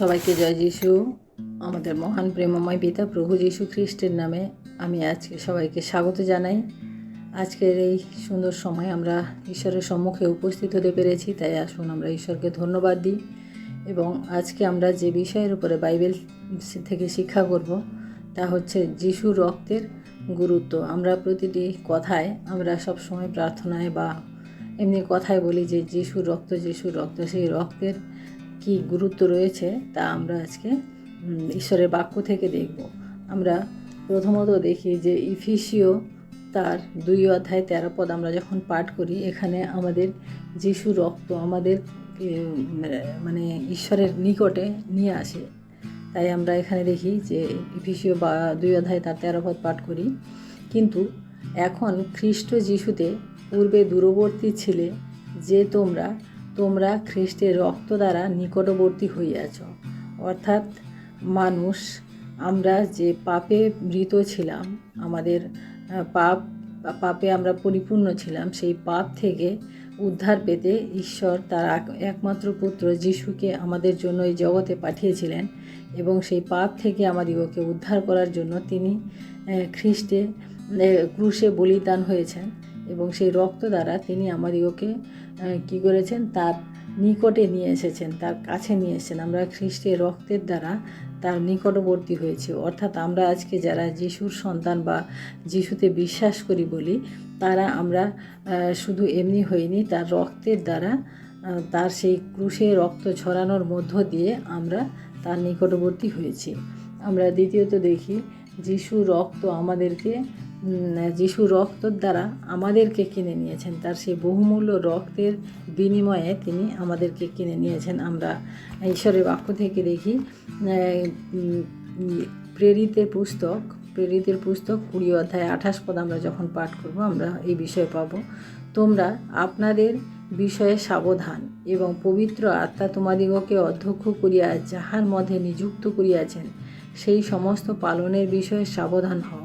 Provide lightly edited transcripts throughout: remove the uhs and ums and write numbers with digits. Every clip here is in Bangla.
সবাইকে জয় যিশু। আমাদের মহান প্রেমময় পিতা প্রভু যীশু খ্রিস্টের নামে আমি আজকে সবাইকে স্বাগত জানাই। আজকের এই সুন্দর সময় আমরা ঈশ্বরের সম্মুখে উপস্থিত হতে পেরেছি, তাই আসুন আমরা ঈশ্বরকে ধন্যবাদ দিই। এবং আজকে আমরা যে বিষয়ের উপরে বাইবেল থেকে শিক্ষা করব তা হচ্ছে যিশুর রক্তের গুরুত্ব। আমরা প্রতিটি কথায়, আমরা সবসময় প্রার্থনায় বা এমনি কথায় বলি যে যিশুর রক্ত, যিশুর রক্ত। সেই রক্তের কি গুরুত্ব রয়েছে তা আমরা আজকে ঈশ্বরের বাক্য থেকে দেখব। আমরা প্রথমত দেখি যে ইফিসীয় তার 2:13 আমরা যখন পাঠ করি, এখানে আমাদের যিশুর রক্ত আমাদের মানে ঈশ্বরের নিকটে নিয়ে আসে। তাই আমরা এখানে দেখি যে ইফিসীয় 2:13 পাঠ করি, কিন্তু এখন খ্রিস্ট যিশুতে পূর্বে দূরবর্তী ছিলে, যে তোমরা খ্রিস্টের রক্ত দ্বারা নিকটবর্তী হইয়াছ। অর্থাৎ মানুষ, আমরা যে পাপে মৃত ছিলাম, আমাদের পাপে আমরা পরিপূর্ণ ছিলাম, সেই পাপ থেকে উদ্ধার পেতে ঈশ্বর তার একমাত্র পুত্র যিশুকে আমাদের জন্য এই জগতে পাঠিয়েছিলেন। এবং সেই পাপ থেকে আমাদিগকে উদ্ধার করার জন্য তিনি খ্রিস্টে ক্রুশে বলিদান হয়েছেন। এবং সেই রক্ত দ্বারা তিনি আমাদিগকে কী করেছেন, তার নিকটে নিয়ে এসেছেন, তার কাছে নিয়ে এসেছেন। আমরা খ্রিস্টের রক্তের দ্বারা তার নিকটবর্তী হয়েছি। অর্থাৎ আমরা আজকে যারা যিশুর সন্তান বা যিশুতে বিশ্বাস করি বলি, তারা আমরা শুধু এমনি হইনি, তার রক্তের দ্বারা, তার সেই ক্রুশে রক্ত ছড়ানোর মধ্য দিয়ে আমরা তার নিকটবর্তী হয়েছি। আমরা দ্বিতীয়ত দেখি যিশুর রক্তর দ্বারা আমাদেরকে কিনে নিয়েছেন। তার সেই বহুমূল্য রক্তের বিনিময়ে তিনি আমাদেরকে কিনে নিয়েছেন। আমরা ঈশ্বরের বাক্য থেকে দেখি প্রেরিতের পুস্তক 20:28 আমরা যখন পাঠ করব, আমরা এই বিষয়ে পাব। তোমরা আপনাদের বিষয়ে সাবধান এবং পবিত্র আত্মা তোমাদিগকে অধ্যক্ষ করিয়া যাহার মধ্যে নিযুক্ত করিয়াছেন, সেই সমস্ত পালনের বিষয়ে সাবধান হও।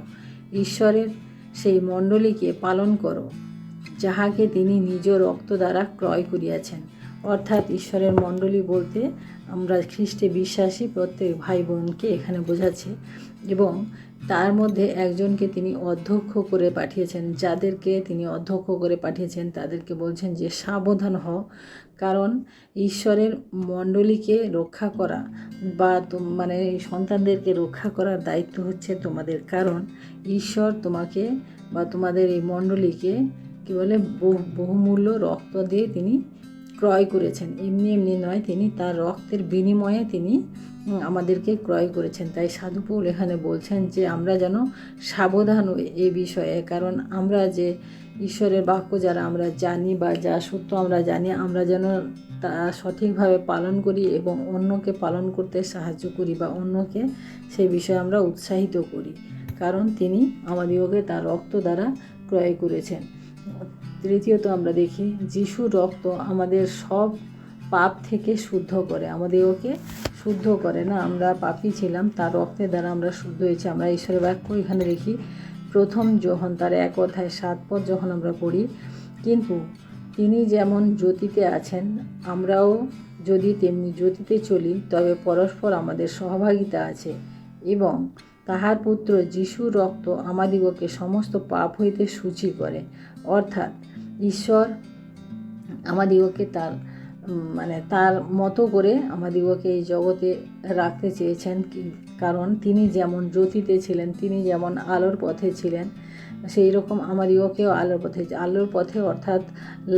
ঈশ্বরের সেই মণ্ডলীকে পালন করো, যাহাকে তিনি নিজ রক্ত দ্বারা ক্রয় করিয়াছেন। অর্থাৎ ঈশ্বরের মণ্ডলী বলতে আমরা খ্রিস্টে বিশ্বাসী প্রত্যেক ভাই বোনকে এখানে বোঝাচ্ছে। এবং তার মধ্যে একজনকে তিনি অধ্যক্ষ করে পাঠিয়েছেন। যাদেরকে তিনি অধ্যক্ষ করে পাঠিয়েছেন তাদেরকে বলছেন যে সাবধান হও, কারণ ঈশ্বরের মণ্ডলীকে রক্ষা করা বা সন্তানদেরকে রক্ষা করার দায়িত্ব হচ্ছে তোমাদের। কারণ ঈশ্বর তোমাকে বা তোমাদের এই মণ্ডলীকে বহুমূল্য রক্ত দিয়ে তিনি ক্রয় করেছেন। এমনি নয়, তিনি তার রক্তের বিনিময়ে তিনি আমাদেরকে ক্রয় করেছেন। তাই সাধু পৌল এখানে বলছেন যে আমরা যেন সাবধান হই এই বিষয়ে। কারণ আমরা যে ঈশ্বরের বাক্য যারা আমরা জানি বা যা সত্য আমরা জানি, আমরা যেন তা সঠিকভাবে পালন করি এবং অন্যকে পালন করতে সাহায্য করি বা অন্যকে সেই বিষয়ে আমরা উৎসাহিত করি। কারণ তিনি আমাদিগকে তার রক্ত দ্বারা ক্রয় করেছেন। তৃতীয়ত আমরা দেখি যিশুর রক্ত আমাদের সব পাপ থেকে শুদ্ধ করে, আমাদেরকে শুদ্ধ করে না। আমরা পাপী ছিলাম, তার রক্তের দ্বারা আমরা শুদ্ধ হয়েছি। আমরা ঈশ্বরের বাক্য এখানে দেখি 1 যোহন তার 1:7 যখন আমরা পড়ি, কিন্তু তিনি যেমন জ্যোতিতে আছেন, আমরাও যদি তেমনি জ্যোতিতে চলি, তবে পরস্পর আমাদের সহভাগিতা আছে। এবং তাহার পুত্র যিশুর রক্ত আমাদিগকে সমস্ত পাপ হইতে শুচি করে। অর্থাৎ ঈশ্বর আমাদিগকে তার মতো করে আমাদিগকে এই জগতে রাখতে চেয়েছেন। কারণ তিনি যেমন জ্যোতিতে ছিলেন, তিনি যেমন আলোর পথে ছিলেন, সেই রকম আমাদিগকেও আলোর পথে অর্থাৎ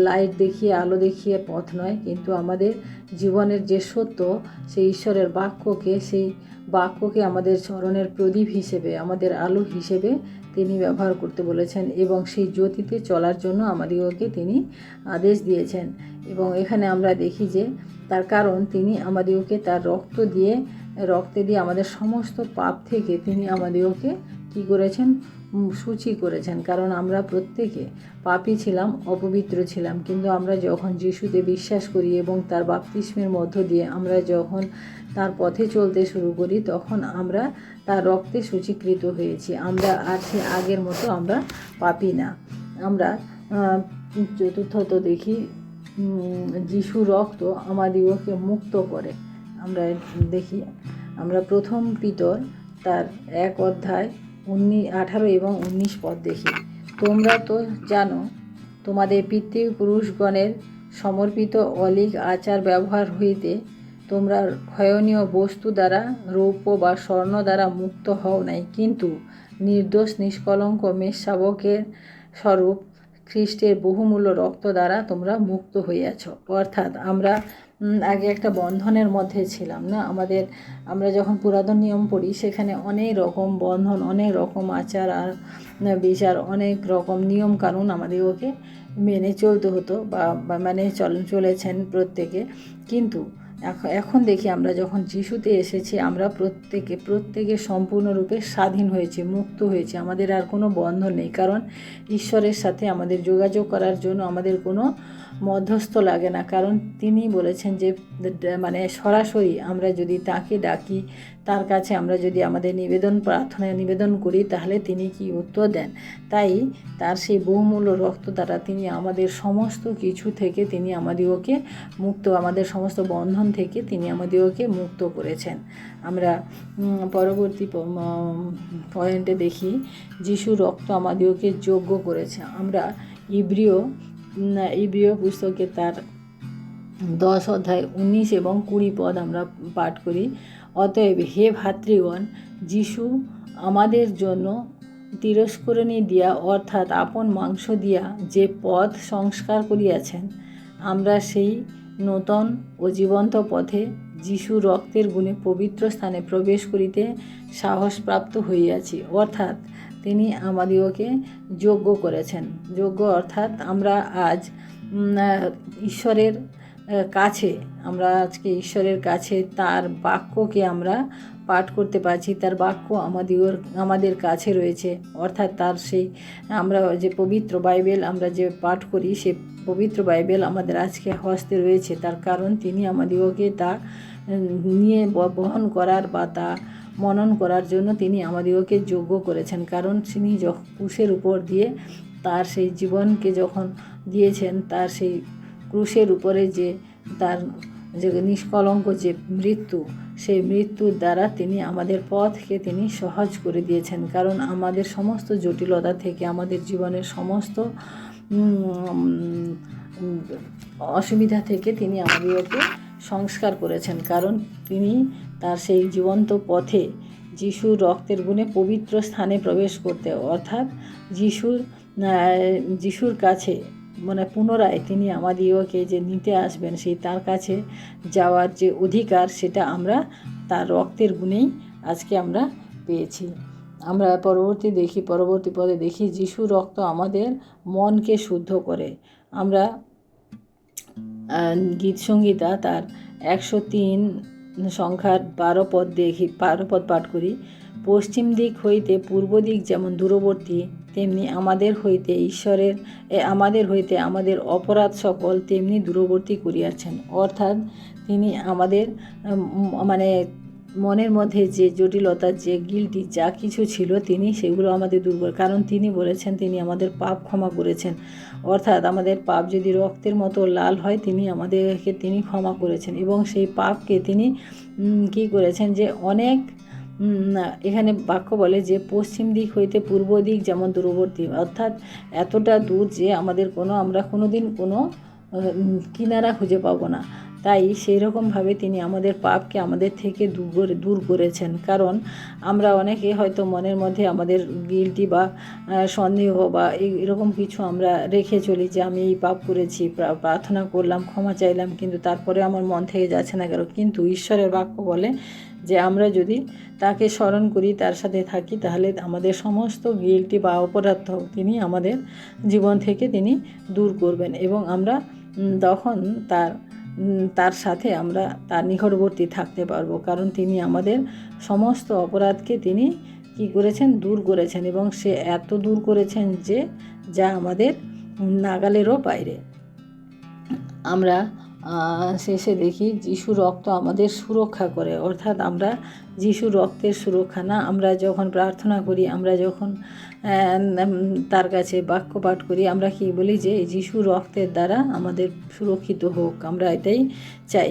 লাইট দেখিয়ে, আলো দেখিয়ে পথ নয়, কিন্তু আমাদের জীবনের যে সত্য, সেই ঈশ্বরের সেই বাক্যকে আমাদের চরণের প্রদীপ হিসেবে, আমাদের আলো হিসেবে তিনি ব্যবহার করতে বলেছেন। এবং সেই জ্যোতিতে চলার জন্য আমাদিগকে তিনি আদেশ দিয়েছেন। এবং এখানে আমরা দেখি যে তার কারণ তিনি আমাদিগকে তার রক্তে দিয়ে আমাদের সমস্ত পাপ থেকে তিনি আমাদিগকে কী করেছেন, সূচি করেছেন। কারণ আমরা প্রত্যেকে পাপী ছিলাম, অপবিত্র ছিলাম, কিন্তু আমরা যখন যিশুতে বিশ্বাস করি এবং তার বাপ্তিস্মের মধ্য দিয়ে আমরা যখন তার পথে চলতে শুরু করি, তখন আমরা তার রক্তে সূচীকৃত হয়েছি। আমরা আর সে আগের মতো আমরা পাপী না। আমরা চতুর্থত দেখি যিশুর রক্ত আমাদিগকে মুক্ত করে। আমরা দেখি, আমরা প্রথম পিতর তার 1 অধ্যায় 18 এবং 19 পদ দেখি। তোমরা তো জানো, তোমাদের পিতৃপুরুষগণের সমর্পিত অলিক আচার ব্যবহার হইতে তোমরা ক্ষয়নীয় বস্তু দ্বারা, রৌপ্য বা স্বর্ণ দ্বারা মুক্ত হও নাই, কিন্তু নির্দোষ নিষ্কলঙ্ক মেষশাবকের স্বরূপ খ্রিস্টের বহুমূল্য রক্ত দ্বারা তোমরা মুক্ত হইয়াছ। অর্থাৎ আমরা আগে একটা বন্ধনের মধ্যে ছিলাম না। আমরা যখন পুরাতন নিয়ম পড়ি, সেখানে অনেক রকম বন্ধন, অনেক রকম আচার আর বিচার, অনেক রকম নিয়ম কানুন আমাদেরকে মেনে চলতে হতো বা মানে চলেছেন প্রত্যেকে। কিন্তু এখন দেখি, আমরা যখন যিশুতে এসেছি, আমরা প্রত্যেকে সম্পূর্ণরূপে স্বাধীন হয়েছি, মুক্ত হয়েছি। আমাদের আর কোনো বন্ধন নেই, কারণ ঈশ্বরের সাথে আমাদের যোগাযোগ করার জন্য আমাদের কোনো মধ্যস্থ লাগে না। কারণ তিনি বলেছেন যে মানে সরাসরি আমরা যদি তাকে ডাকি, তার কাছে আমরা যদি আমাদের প্রার্থনায় নিবেদন করি, তাহলে তিনি কি উত্তর দেন। তাই তার সেই বহুমূল্য রক্ত দ্বারা তিনি আমাদের সমস্ত কিছু থেকে তিনি আমাদেরকে মুক্ত, আমাদের সমস্ত বন্ধন থেকে তিনি আমাদেরকে মুক্ত করেছেন। আমরা পরবর্তী পয়েন্টে দেখি, যিশু রক্ত আমাদেরকে যোগ্য করেছে। আমরা ইব্রিয় পুস্তকে তার 10 অধ্যায় 19 এবং 20 পদ আমরা পাঠ করি। অতএব হে ভাতৃগণ, যিশু আমাদের জন্য তিরস্করণী দিয়া, অর্থাৎ আপন মাংস দিয়া যে পথ সংস্কার করিয়াছেন, আমরা সেই নূতন ও জীবন্ত পথে যিশু রক্তের গুণে পবিত্র স্থানে প্রবেশ করিতে সাহসপ্রাপ্ত হইয়াছি। অর্থাৎ তিনি আমাদিগকে যোগ্য করেছেন। যোগ্য অর্থাৎ আমরা আজ ঈশ্বরের কাছে, আমরা আজকে ঈশ্বরের কাছে তার বাক্যকে আমরা পাঠ করতে পারছি। তার বাক্য আমাদের কাছে রয়েছে। অর্থাৎ তার সেই আমরা যে পবিত্র বাইবেল আমরা যে পাঠ করি, সে পবিত্র বাইবেল আমাদের আজকে হস্তে রয়েছে। তার কারণ তিনি আমাদিগকে তা নিয়ে বহন করার বা তা মনন করার জন্য তিনি আমাদিগকে যোগ্য করেছেন। কারণ তিনি ক্রুশের উপর দিয়ে তার সেই জীবনকে যখন দিয়েছেন, তার সেই ক্রুশের উপরে তার নিষ্কলঙ্ক যে মৃত্যু, সেই মৃত্যুর দ্বারা তিনি আমাদের পথকে তিনি সহজ করে দিয়েছেন। কারণ আমাদের সমস্ত জটিলতা থেকে, আমাদের জীবনের সমস্ত অসুবিধা থেকে তিনি আমাদেরকে সংস্কার করেছেন। কারণ তিনি তার সেই জীবন্ত পথে যিশুর রক্তের গুণে পবিত্র স্থানে প্রবেশ করতে, অর্থাৎ যিশুর কাছে মানে পুনরায় তিনি আমাদিগকে যে নিতে আসবেন, সেই তার কাছে যাওয়ার যে অধিকার, সেটা আমরা তার রক্তের গুণেই আজকে আমরা পেয়েছি। আমরা পরবর্তী পদে দেখি, যিশু রক্ত আমাদের মনকে শুদ্ধ করে। আমরা গীতসংহিতা তার 103 সংখ্যার 12 পদ পাঠ করি। পশ্চিম দিক হইতে পূর্ব দিক যেমন দূরবর্তী, তেমনি আমাদের হইতে আমাদের অপরাধ সকল তেমনি দূরবর্তী করিয়াছেন। অর্থাৎ তিনি আমাদের মানে মনের মধ্যে যে জটিলতা, যে গিল্টি যা কিছু ছিল, তিনি সেগুলো আমাদের দূর করে। কারণ তিনি বলেছেন তিনি আমাদের পাপ ক্ষমা করেছেন। অর্থাৎ আমাদের পাপ যদি রক্তের মতো লাল হয়, আমাদেরকে তিনি ক্ষমা করেছেন। এবং সেই পাপকে তিনি কী করেছেন, যে অনেক এখানে বাক্য বলে যে পশ্চিম দিক হইতে পূর্ব দিক যেমন দূরবর্তী, অর্থাৎ এতটা দূর যে আমরা কোনোদিন কোনো কিনারা খুঁজে পাবো না। তাই সেই রকমভাবে তিনি আমাদের পাপকে আমাদের থেকে দূর করেছেন। কারণ আমরা অনেকে হয়তো মনের মধ্যে আমাদের গিল্টি বা সন্দেহ বা এরকম কিছু আমরা রেখে চলি, যে আমি এই পাপ করেছি, প্রার্থনা করলাম, ক্ষমা চাইলাম, কিন্তু তারপরে আমার মন থেকে যাচ্ছে না কেন। কিন্তু ঈশ্বরের বাক্য বলে যে আমরা যদি তাকে স্মরণ করি, তার সাথে থাকি, তাহলে আমাদের সমস্ত গিল্টি বা অপরাধ তিনি আমাদের জীবন থেকে তিনি দূর করবেন। এবং আমরা তখন তার সাথে আমরা তার নিকটবর্তী থাকতে পারবো। কারণ তিনি আমাদের সমস্ত অপরাধকে তিনি কী করেছেন, দূর করেছেন। এবং সে এত দূর করেছেন যে যা আমাদের নাগালেরও বাইরে। আমরা শেষে দেখি যিশু রক্ত আমাদের সুরক্ষা করে, অর্থাৎ আমরা যিশুর রক্তের সুরক্ষা না, আমরা যখন প্রার্থনা করি, আমরা যখন তার কাছে বাক্য পাঠ করি, আমরা কি বলি যে যিশুর রক্তের দ্বারা আমাদের সুরক্ষিত হোক, আমরা এটাই চাই।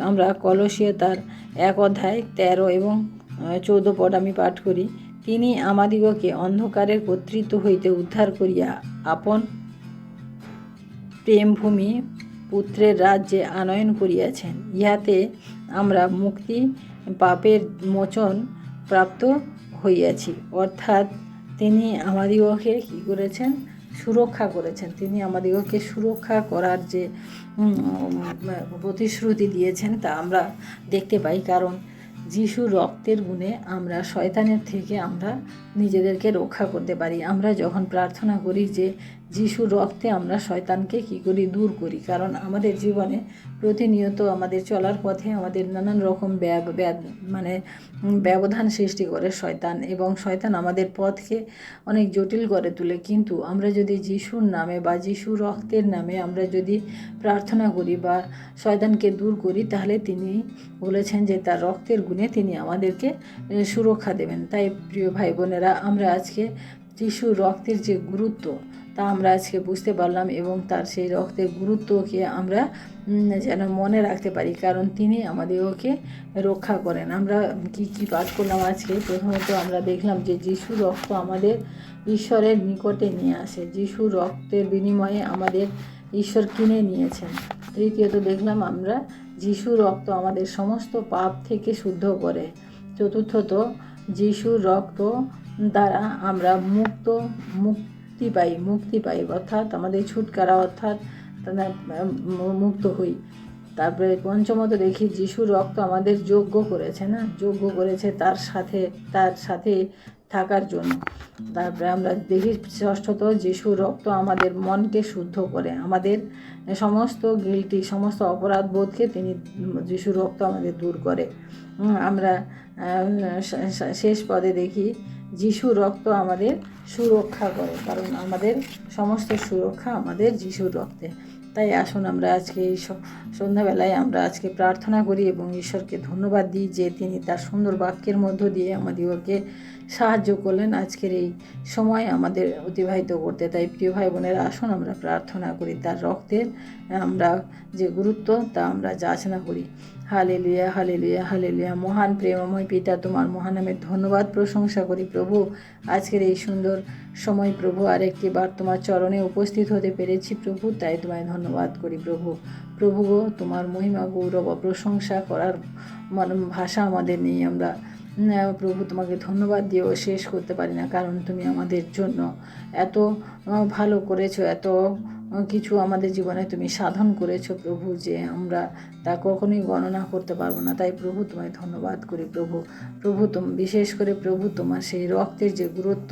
আমরা কলসীয় তার 1 অধ্যায় 13 এবং 14 পদ আমি পাঠ করি। তিনি আমাদিগকে অন্ধকারের কর্তৃত্ব হইতে উদ্ধার করিয়া আপন প্রেমভূমি পুত্রের রাজ্যে আনয়ন করিয়াছেন। ইহাতে আমরা মুক্তি, পাপের মোচন প্রাপ্ত হইয়াছি। অর্থাৎ তিনি আমাদিগকে কী করেছেন? সুরক্ষা করেছেন। তিনি আমাদিগকে সুরক্ষা করার যে প্রতিশ্রুতি দিয়েছেন তা আমরা দেখতে পাই। কারণ যিশুর রক্তের গুণে আমরা শয়তানের থেকে আমরা নিজেদেরকে রক্ষা করতে পারি। আমরা যখন প্রার্থনা করি যে যিশুর রক্তে আমরা শয়তানকে কী করি? দূর করি। কারণ আমাদের জীবনে প্রতিনিয়ত আমাদের চলার পথে আমাদের নানান রকম ব্যবধান সৃষ্টি করে শয়তান, এবং শয়তান আমাদের পথকে অনেক জটিল করে তোলে। কিন্তু আমরা যদি যিশুর নামে বা যিশুর রক্তের নামে আমরা যদি প্রার্থনা করি বা শয়তানকে দূর করি, তাহলে তিনি বলেছেন যে তার রক্তের গুণে তিনি আমাদেরকে সুরক্ষা দেবেন। তাই প্রিয় ভাই বোনেরা, আমরা আজকে যিশুর রক্তের যে গুরুত্ব তা আমরা আজকে বুঝতে পারলাম, এবং তার সেই রক্তের গুরুত্বকে আমরা যেন মনে রাখতে পারি, কারণ তিনি আমাদেরকে রক্ষা করেন। আমরা কি পাঠ করলাম আজকে? প্রথমত আমরা দেখলাম যে যিশুর রক্ত আমাদের ঈশ্বরের নিকটে নিয়ে আসে। যিশুর রক্তের বিনিময়ে আমাদের ঈশ্বর কিনে নিয়েছেন। তৃতীয়ত দেখলাম আমরা যিশুর রক্ত আমাদের সমস্ত পাপ থেকে শুদ্ধ করে। চতুর্থত যিশুর রক্ত দ্বারা আমরা মুক্তি পাই, অর্থাৎ আমাদের ছুটকারা, অর্থাৎ মুক্ত হই। তারপরে পঞ্চমত দেখি যিশুর রক্ত আমাদের যোগ্য করেছে তার সাথে থাকার জন্য। তারপরে আমরা দেখি ষষ্ঠত যিশুর রক্ত আমাদের মনকে শুদ্ধ করে, আমাদের সমস্ত অপরাধ বোধকে তিনি যিশুর রক্ত আমাদের দূর করে। আমরা শেষ পদে দেখি যিশুর রক্ত আমাদের সুরক্ষা করে, কারণ আমাদের সমস্ত সুরক্ষা আমাদের যিশুর রক্তে। তাই আসুন আমরা আজকে এই সন্ধ্যাবেলায় আমরা আজকে প্রার্থনা করি এবং ঈশ্বরকে ধন্যবাদ দিই যে তিনি তার সুন্দর বাক্যের মধ্য দিয়ে আমাদেরকে সাহায্য করলেন আজকের এই সময় আমাদের অতিবাহিত করতে। তাই প্রিয় ভাই বোনেরা, আসুন আমরা প্রার্থনা করি, তার রক্তের আমরা যে গুরুত্ব তা আমরা যাচনা করি। Hallelujah, hallelujah, hallelujah. মহান প্রেমময় পিতা, তোমার মহান নামের ধন্যবাদ প্রশংসা করি প্রভু। আজকের এই সুন্দর সময় প্রভু আরেকটি বার তোমার চরণে উপস্থিত হতে পেরেছি প্রভু, তাই তোমায় ধন্যবাদ করি প্রভু। প্রভু গো, তোমার মহিমা গৌরব প্রশংসা করার ভাষা আমাদের নেই। আমরা প্রভু তোমাকে ধন্যবাদ দিয়েও শেষ করতে পারি না, কারণ তুমি আমাদের জন্য এত ভালো করেছো, এত কিছু আমাদের জীবনে তুমি সাধন করেছো প্রভু, যে আমরা তা কখনোই গণনা করতে পারবো না। তাই প্রভু তোমায় ধন্যবাদ করি প্রভু। বিশেষ করে প্রভু তোমার সেই রক্তের যে গুরুত্ব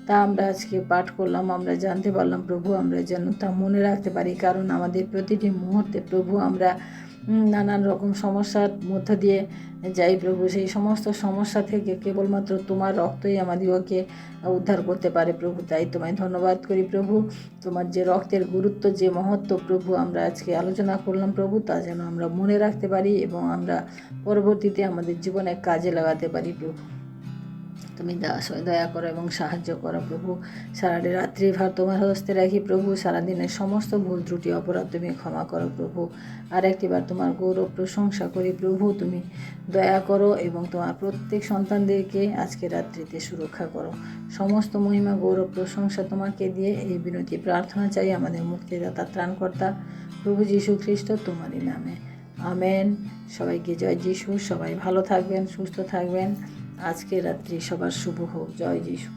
তা আমরা আজকে পাঠ করলাম, আমরা জানতে পারলাম প্রভু, আমরা যেন তা মনে রাখতে পারি। কারণ আমাদের প্রতিটি মুহূর্তে প্রভু আমরা নানান রকম সমস্যার মধ্য দিয়ে যাই প্রভু, সেই সমস্ত সমস্যা থেকে কেবলমাত্র তোমার রক্তই আমাদিগকে উদ্ধার করতে পারে প্রভু। তাই তোমায় ধন্যবাদ করি প্রভু। তোমার যে রক্তের গুরুত্ব, যে মহত্ব প্রভু আমরা আজকে আলোচনা করলাম প্রভু, তা যেন আমরা মনে রাখতে পারি এবং আমরা পরবর্তীতে আমাদের জীবনে কাজে লাগাতে পারি প্রভু। তুমি দয়া করো এবং সাহায্য করো প্রভু। সারাটি রাত্রি ভার তোমার হস্তে রাখি প্রভু। সারাদিনের সমস্ত ভুল ত্রুটি অপরাধ তুমি ক্ষমা করো প্রভু। আর একটিবার তোমার গৌরব প্রশংসা করি প্রভু। তুমি দয়া করো এবং তোমার প্রত্যেক সন্তানদেরকে আজকে রাত্রিতে সুরক্ষা করো। সমস্ত মহিমা গৌরব প্রশংসা তোমাকে দিয়ে এই বিনতি প্রার্থনা চাই আমাদের মুক্তিদাতা ত্রাণকর্তা প্রভু যীশু খ্রিস্ট তোমারই নামে, আমেন। সবাইকে জয় যিশু। সবাই ভালো থাকবেন, সুস্থ থাকবেন। আজকে রাত্রি সবার শুভ হোক। জয় যিশু।